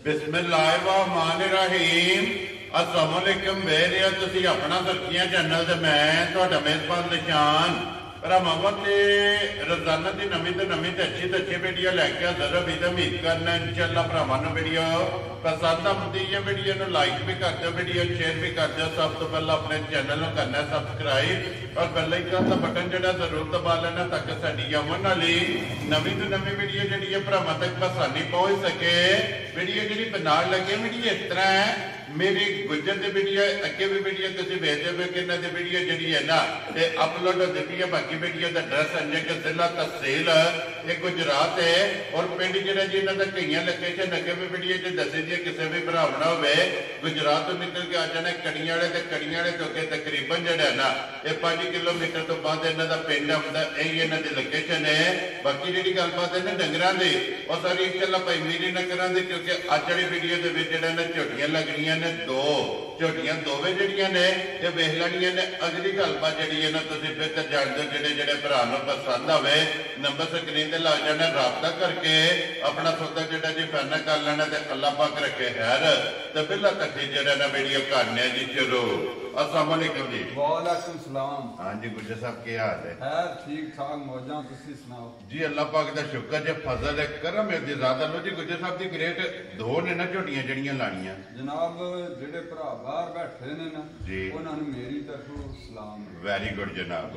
बिस्मिल्लाहिर्रहमानिर्रहीम। अस्सलाम वालेकुम बेरिया तुसी अपना सुर्खियां चैनल ते मैं तुहाडा मेजबान निशान भरावां ते रोजाना की नवीं तो अच्छी वीडियो लैके हाजिर उम्मीद करना इंशाअल्लाह भरावां नूं वीडियो पसंद आती है। वीडियो नूं लाइक भी कर दो, वीडियो शेयर भी कर दो। सब तो पहले अपने चैनल को करना सबसक्राइब और बेल आइकन का बटन जो जरूर दबा लेना ताकि साडी आने वाली नवीं तो नवीं वीडियो जी भरावां तक आसानी पहुंच सके। वीडियो जी बनाने लगे वीडियो इस तरह है, मेरी गुजर की वीडियो अगे भी वीडियो तुम भेजते हो कि इन्होंने वीडियो जी है ना ये अपलोड हो जाती है। बाकी वीडियो का एड्रैस है कि जिला तहसील ये गुजरात है और पिंड जो जी इन्हों का कई लोकेशन अगे भी वीडियो च दसी दी किसी भी भरावना हो गुजरात तो निकल के आ जाना कड़ियां वाले तो अगे तकरीबन जो है ना ये 5 किलोमीटर तो बाद इन्हों का पिंड आता, यही इन्हों की लोकेशन है। बाकी जी गलबात है ना डंगर की और सारी इंशाअल्लाह भाई मेरी न करा क्योंकि अज वाली वीडियो के झोटियां लगनियां ने दो झोटियां दोवे जड़ियां ने ये वेख लैनियां ने। अगली गलबात जी है ना तुम फिर जानते हो जो भरा पसंद आवे नंबर स्क्रीन से लग जाना, राबता करके अपना सौदा जो जी फाइनल कर लेना। तो अल्लाह पाक रखे खैर तो बिल्ला तक जो ना वीडियो करने जी शुरू। अस्सलाम वालेकुम जी। वालेकुम सलाम। हाँ जी गुजर साहब क्या हाल है? ठीक ठाक मौजा, तुसी सुनाओ जी। अल्लाह पाक दा शुक्र जे फजल है करम है दी ज़ात लो जी। गुजर साहब दी ग्रेट दो ने ना झोटियां जड़ियां लानियां जनाब, जेडे भरा बाहर बैठे ने ना जी उन्होंने मेरी तरफों सलाम। वेरी गुड जनाब।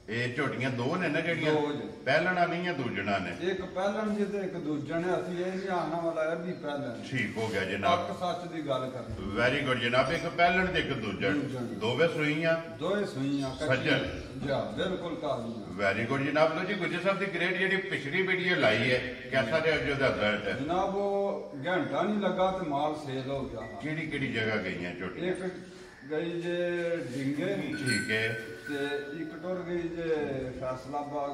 ये झोटियां दो ने ना जड़ियां दो जी। पहलना नहीं है दूजना ने, एक पहलन जी ते एक दूजन है। असि ये नहीं आना वाला है भी पहलन। ठीक हो गया जनाब, हक सच दी गल करनी। वेरी गुड जनाब। एक पहलन ते एक दूजन दोवे सुईयां दोए सुईयां सज्जन जा बिल्कुल ताज़ियां। वेरी गुड जनाब। लो जी गुजर साहब दी ग्रेट जी पिछली वीडियो लाई है कैसा रहा जो रिजल्ट है? जनाब वो घंटा नहीं लगा तो माल सेल हो गया। केड़ी जगह गई है झोटियां? एक गई जे डिंगे, ठीक है, ते एक टुर गई जे फैसलाबाद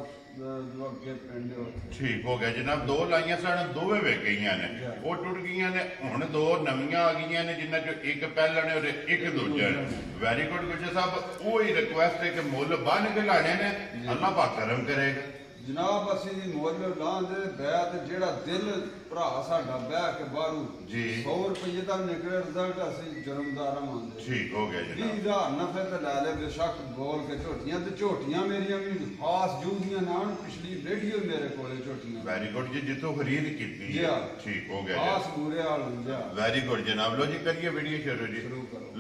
जो अगे पिंड। ठीक हो गया जनाब। दो लाइया सन दोवे वेच गई ने, वो टुट गई ने। हुण दो नवियां आ गई ने जिन्हां चो एक पहलन और एक दूजन। वेरी गुड गुजर साहब। वही रिक्वेस्ट है कि मुल बन के लाने ने, अल्लाह पाक करम करेगा जनाब। असी मुल लांदे बैत जेड़ा दिल भरा साडा बह के बारू जी 100 रुपये का निकले रिजल्ट असी जुर्मदारा मानते। ठीक हो गया जनाब। 20,000 नफे ते लै ले बेशक बोल के झोटियां ते झोटियां मेरियां भी खास जूदियां नान। पिछली वीडियो मेरे कोले झोटियां। वेरी गुड जी, जितों खरीद की ठीक हो गया खास बुरे हाल हो। वेरी गुड जनाब। लो जी करिए वीडियो शुरू जी।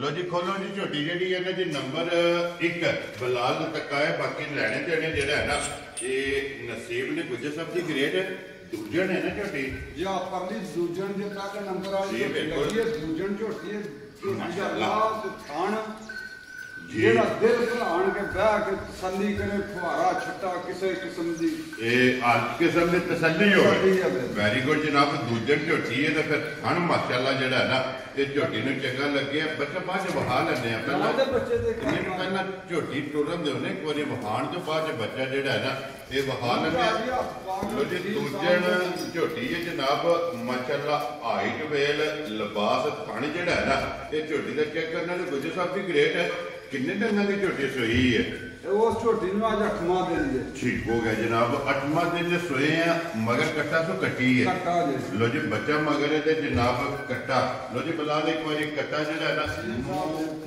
लो जी खोलो जी झोटी जी है ना जी नंबर 1 बिलाल तक है। बाकी लैने देने जो है ना ये नसीब ने गुजर साहब की ग्रेट दूजन है ना झोटी जी। परली दूजन जे पहले नंबर वाली जी बिल्कुल दूजन झोटी है माशाअल्लाह। थान जी जेड़ा दिल भलाण के बह के तसल्ली करे फुहारा छट्टा किसी किस्म दी किस्म की तसल्ली हो। वेरी गुड जनाब। दूजन झोटी है तो फिर थान माशाअल्लाह जेड़ा है ना ये झोटी नूं चंगा लगे। बच्चा बाद च वहा लैंदे आ पहला झोटी टुरन दे एक बारी वहाण तो बाद बच्चा जेड़ा है ना ये वहा लैंदे। दूजन झोटी है जनाब माशाअल्लाह। हाइट वेल लिबास थान जेड़ा है ना ये झोटी का चेक करने गुजर साहब की ग्रेट है। किन्ने ढंगा की झोटी सोई है? उस झोटी नूं अज 8वां दिन जे। ठीक हो गया जनाब। 8वां दिन सोए हैं मगर कट्टा तो कट्टी है। लो जी बच्चा मगर है जनाब कट्टा। लो जी बिलाल एक बार कट्टा जो ना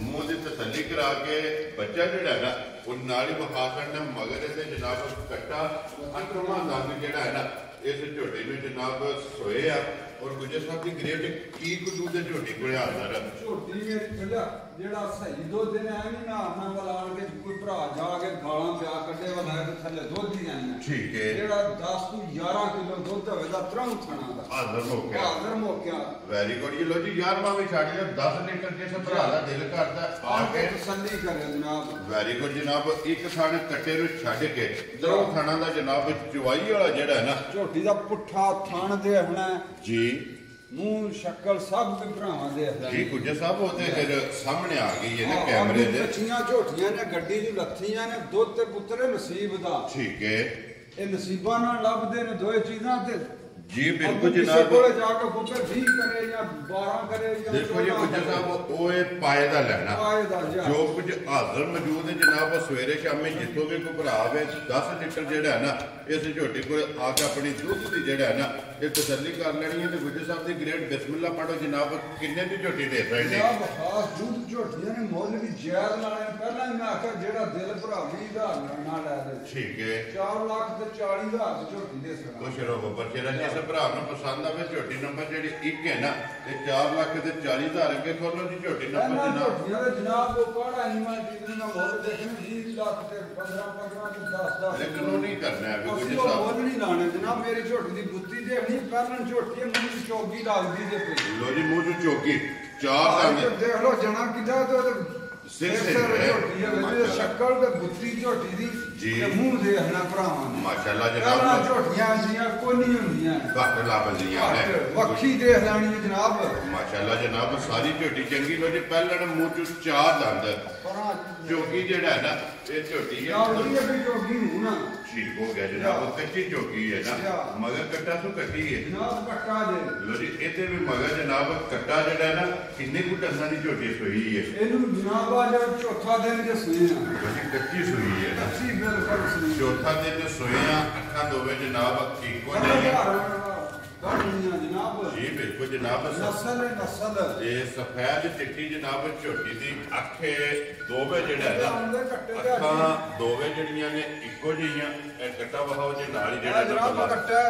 मुंह की तसल्ली करा के बच्चा जो है ना वो नाली बखा करना मगर है जनाब कट्टा 8वां दंद जो है ना इस झोटी में जनाब सोए आ। और गुजर साहब की ग्रेट की कुछ झोटी को हाजर है। झोटी मेरी खड़ा जेड़ा सही दुध ने है नहीं ना अपना वाला के कोई भरा जाके गालां प्या कड्डे वाला है थल्ले दुध ही आना। ठीक है। जेड़ा 10 तो 11 किलो दुध होवेगा त्रंग थना दा हाजर हो गया। हाजर हो गया। Very good. ये लो जी 11वां भी छाड़ दिया 10 लीटर जिस भरा दा दिल करदा आके तसल्ली करे जनाब। वेरी गुड जनाब। एक थान कट्टे नु छड्ड के दो थाना दा जनाब चवाई वाला जेड़ा है ना झोटी दा पुठा थान देखना जी मुंह शक्ल सब के भरावां देखदा जी। गुजर साहब होते फिर सामने आ गई है ना कैमरे दे। बच्चियां झोटियां ने गड्डी च लत्थियां ने दुध ते पुत्तरे नसीब दा। ठीक है। ये नसीबां नाल लभदे ने दोए चीजां ते जी बिल्कुल किसी जनाब। कोले जाके बुके 20 करे या 12 करे या देखो जी 14 गुज्जर करे। साहब वो ये पाए का लेना पाए दा जा। जो कुछ हाजिर मौजूद है जनाब सवेरे शामी जितों भी कोई भरा आवे 10 लीटर जेड़ा है ना इस झोटी को आके अपनी दुध की जेड़ा है ना ये तसल्ली कर लेनी है। तो गुज्जर साहब की ग्रेट बिस्मिल्लाह पढ़ो जनाब किन्ने की झोटी दे सकते जनाब खास दूध झोटियां ने मुੱਲ भी जायਜ਼ लाने पहला ही मैं आख्या जेड़ा दिल भरा 20,000 ना ले दे। ठीक है 4 ਲੱਖ ਤੇ 40,000 ਦੀ ਝੋਟੀ ਦੇ ਸਕਦਾ। खुश रहो बच्चे जिस भरा ਨੂੰ पसंद आवे झोटी नंबर ਜਿਹੜੀ ਇੱਕ ਹੈ ਨਾ ਤੇ 4 ਲੱਖ ਤੇ 40,000 ਅੱਗੇ ਖੋਲੋ ਜੀ ਝੋਟੀ ਨੰਬਰ ਇਹਨਾਂ ਜਨਾਬ। ਝੋਟੀਆਂ ਦੇ ਜਨਾਬ ਉਹ ਕਾੜਾ ਇਮਾਨ ਦੀ ਨਾ ਮੁੱਲ ਦੇਖਣੇ 20 ਲੱਖ ਤੇ 15 ਤੇ 10 लेकिन वो नहीं करना है अभी ਅਸੀਂ गुज्जर ਉਹ साहब। ਮੁੱਲ ਨਹੀਂ ਲਾਣੇ ਜਨਾਬ ਮੇਰੀ ਝੋਟੀ ਦੀ ਬੁੱਤੀ ਦੇਖਣੀ ਪਹਿਲਾਂ ਝੋਟੀ ਹੈ ਮੈਨੂੰ ਚੌਗੀ ਲੱਗਦੀ ਜੇ ਪਈ। लो जी मुंह चो चौकी 4 ਆਹ दंद ਦੇਖ ਲਓ ਜਣਾ ਕਿੱਦਾਂ ਤੇ ਸਿਰ ਸਿਰ ਝੋਟੀ ਹੈ ਵਿੱਚ ਸ਼ੱਕਲ ਤੇ ਬੁੱਤੀ ਝੋਟੀ ਦੀ ਜੀ। ਤੇ ਮੂੰਹ ਦੇਖਣਾ ਭਰਾਵਾਂ ਨੇ। माशाल्लाह ਪਹਿਲਾਂ जनाब ਝੋਟੀਆਂ ਜੀਆਂ ਕੋਈ ਨਹੀਂ ਹੁੰਦੀਆਂ घट ला बंदियां ने ਵੱਖੀ ਦੇਖ ਲੈਣੀ ਹੈ ਜਨਾਬ। माशाल्लाह जनाब सारी झोटी चंगी लो जी पहले मुंह चो 4 दंद ਪਰਾਂ चौकी जेड़ा है ना ये झोटी है ਚੌਗੀ ਹੈ ਵੀ ਚੌਗੀ ਨੂੰ ਨਾ ठीक हो गया जनाब कच्ची चौकी है ना या। मगर कट्टा तो कट्टी है ਜਨਾਬ ਕੱਟਾ ਜੇ लो जी इतने भी मगर जनाब कट्टा जेड़ा है ना किन्ने कु टन्ना की झोटी सोई है ਇਹਨੂੰ ਜਨਾਬ ਆ ਜਿਹੜਾ ਚੌਥਾ ਦਿਨ ਜੇ ਸੂਏ ਆ लो जी कच्ची सोई है ना ਅੱਛੀ ਬਿਲਕੁਲ ਸੂਈ चौथा दिन सोया अखा दोवे जनाब इको जी जनाब जी बिल्कुल जनाब नस्ल है नस्ल ये सफेद चिट्टी जनाब झोटी दी अखे दोवे जेड़ा है ना अखा दोवे जड़ियां ने इको जिहियां ए कट्टा वहाओ जे नाल ही जेड़ा जनाब ना कट्टा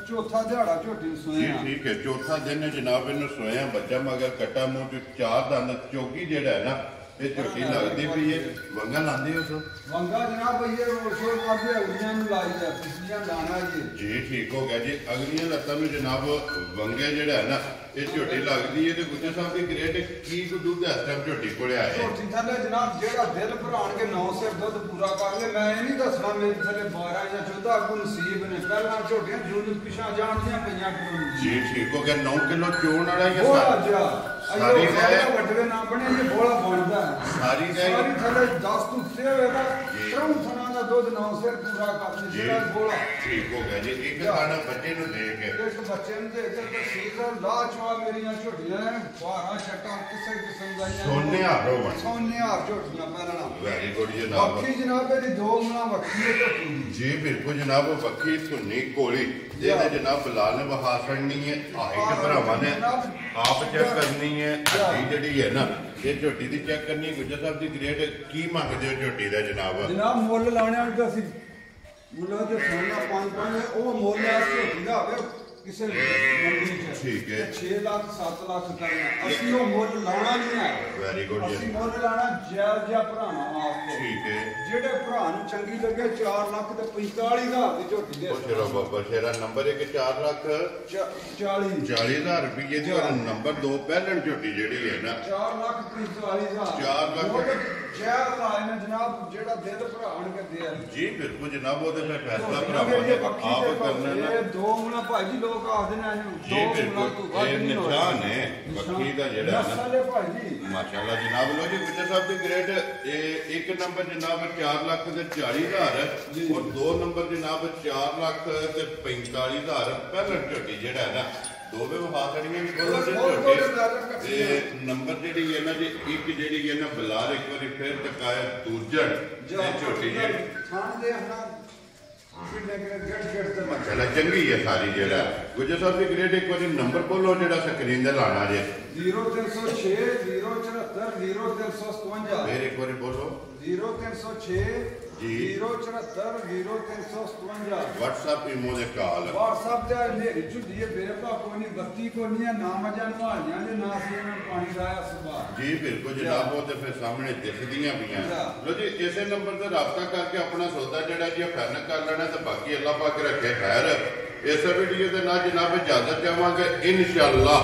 चौथा दिहाड़ा झोटी जी सोए आ ठीक है चौथा दिन है जनाब इन्हू सोया बच्चा मगर कट्टा मुंह च 4 दंद चौकी जेड़ा है ना ये झोटी लगदी पई है वंगा लांदे हो सो वंगा जनाब ये शोर करदे उड़ियां नु लाई जा पिछलियां लाना जी ठीक हो गया जी अगलियां लत्तां में जनाब वंगे जेड़ा है ना ये झोटी लगदी है ते गुज्जर साहब की ग्रेट की को दूध इस टाइम झोटी कोले आए झोटी थले जनाब जेड़ा दिल भराण के 9 से दुध पूरा कर ले मैं नहीं दसना मेरे थले 12 या 14 को नसीब ने पहला झोटियां जून पिछा जाणदियां पईयां को जी ठीक हो गया 9 किलो चोण वाला या बोला जा सारी अयो है वटवे ना बने ये बोला बनदा है सारी है सारी थले 10 तो से होगा त्रों थना दा दूध 9 से पूरा कर ले जेड़ा बोला ठीक हो गया जी एक खाना बच्चे नु दे के एक बच्चे ने दे के सीकर ला छवा मेरियां झोटियां ने 12 छटा किसे किस्म दा सोने हारो बन सोने हार झोटियां पहलना वेरी गुड जनाब बाकी जनाब दी दो गुना वक्की है झोटी दी जी बिल्कुल जनाब बखी सुन्नी कोली जेने जनाब बिलाल ने वहा छड़नी है हाइट भरावा ने आप चेक करनी है हड्डी जड़ी है ना ये झोटी दी चेक करनी गुज्जर साहब दी ग्रेड की मंगदे हो झोटी दा जनाब जनाब मुੱਲ ਲਾਣੇ ਵਾਲੀ ਤਾਂ ਅਸੀਂ ਮੁੱਲ ਤੇ ਸੋਨਾ 5 ਉਹ ਮੁੱਲ ਆ ਝੋਟੀ ਦਾ ਹੋਵੇ ਕਿਸੇ ਮੰਡੀ ਚ ठीक है 6 ਲੱਖ 7 ਲੱਖ ਕਰਨਾ ਅਸੀਂ ਉਹ ਮੁੱਲ ਲਾਉਣਾ ਨਹੀਂ ਹੈ वेरी गुड ਅਸੀਂ जी ਮੁੱਲ ਲਾਣਾ ਜਾਇਜ਼ ਜਿਹਾ ਭਰਾਵਾਂ ਵਾਸਤੇ ठीक है ਜਿਹੜੇ ਭਰਾ ਨੂੰ ਚੰਗੀ ਲੱਗੇ 4 ਲੱਖ ਤੇ 45,000 ਦੀ ਝੋਟੀ ਦੇ खुश रहो बाबा शेरा नंबर 1 4 लाख 40 40,000 रुपये दी और नंबर 2 पहलन झोटी जेड़ी है ना 4 ਲੱਖ 45,000 4 ਲੱਖ ਜਾਇਜ਼ ਲਾਏ ਨੇ ਜਨਾਬ ਜਿਹੜਾ ਦਿਲ ਭਰਾਣ ਕੇ ਦੇ जी बिल्कुल जनाब वो तो फैसला ये भरावा पक्षी आप देखो, करना ना ये दो मुना भाई जी लोग आखदे ने जी बिल्कुल ये निशान है बखी का जेड़ा है ना नस्ल है भाई जी माशाल्लाह जनाब लो जी गुज्जर साहब की ग्रेड एक नंबर जनाब 4 लाख ते 40,000 और 2 नंबर जनाब 4 लाख ते 45,000 पहला झोटी जेड़ा है ना दोवे वहा कड़ियां भी बोलो ते नंबर जेड़ी है ना जी एक जेड़ी है ना बिलाल एक बारी फिर तकाया दूजड़ ते झोटी जेड़ी खान दे अपना किन्ने गड़ गड़ ते चला चंगी है सारी जेड़ा गुज्जर साहब की ग्रेड एक बारी नंबर बोलो जेड़ा स्क्रीन ते लाना जे 0306 074 0357 फिर एक बारी बोलो 0306 जी 074 0357 WhatsApp इमो दे कॉल WhatsApp ਤੇ ਮੇਰੀ ਝੁੱਡੀ ਹੈ ਬੇਰਪਾ ਕੋਈ ਨਹੀਂ ਬੱਤੀ ਕੋਈ ਨਹੀਂ ਨਾ ਮਜਾਂ ਨਵਾਲੀਆਂ ਦੇ ਨਾ ਸੀ ਇਹਨਾਂ ਪਾਣੀ ਲਾਇਆ ਸੁਭਾ जी बिल्कुल जनाब वो तो फिर सामने दिखदियां भी हैं लो जी इसे नंबर से राब्ता करके अपना सौदा जेड़ा जी फाइनल कर लेना तो बाकी अल्लाह पाक रखे खैर इस वीडियो के नाल जनाब इजाजत चाहांगे इंशाअल्लाह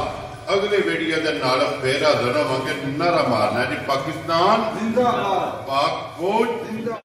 अगले वीडियो के नाल फिर हाजिर होवांगे नारा मारना जी पाकिस्तान जिंदाबाद पाक फौज जिंदा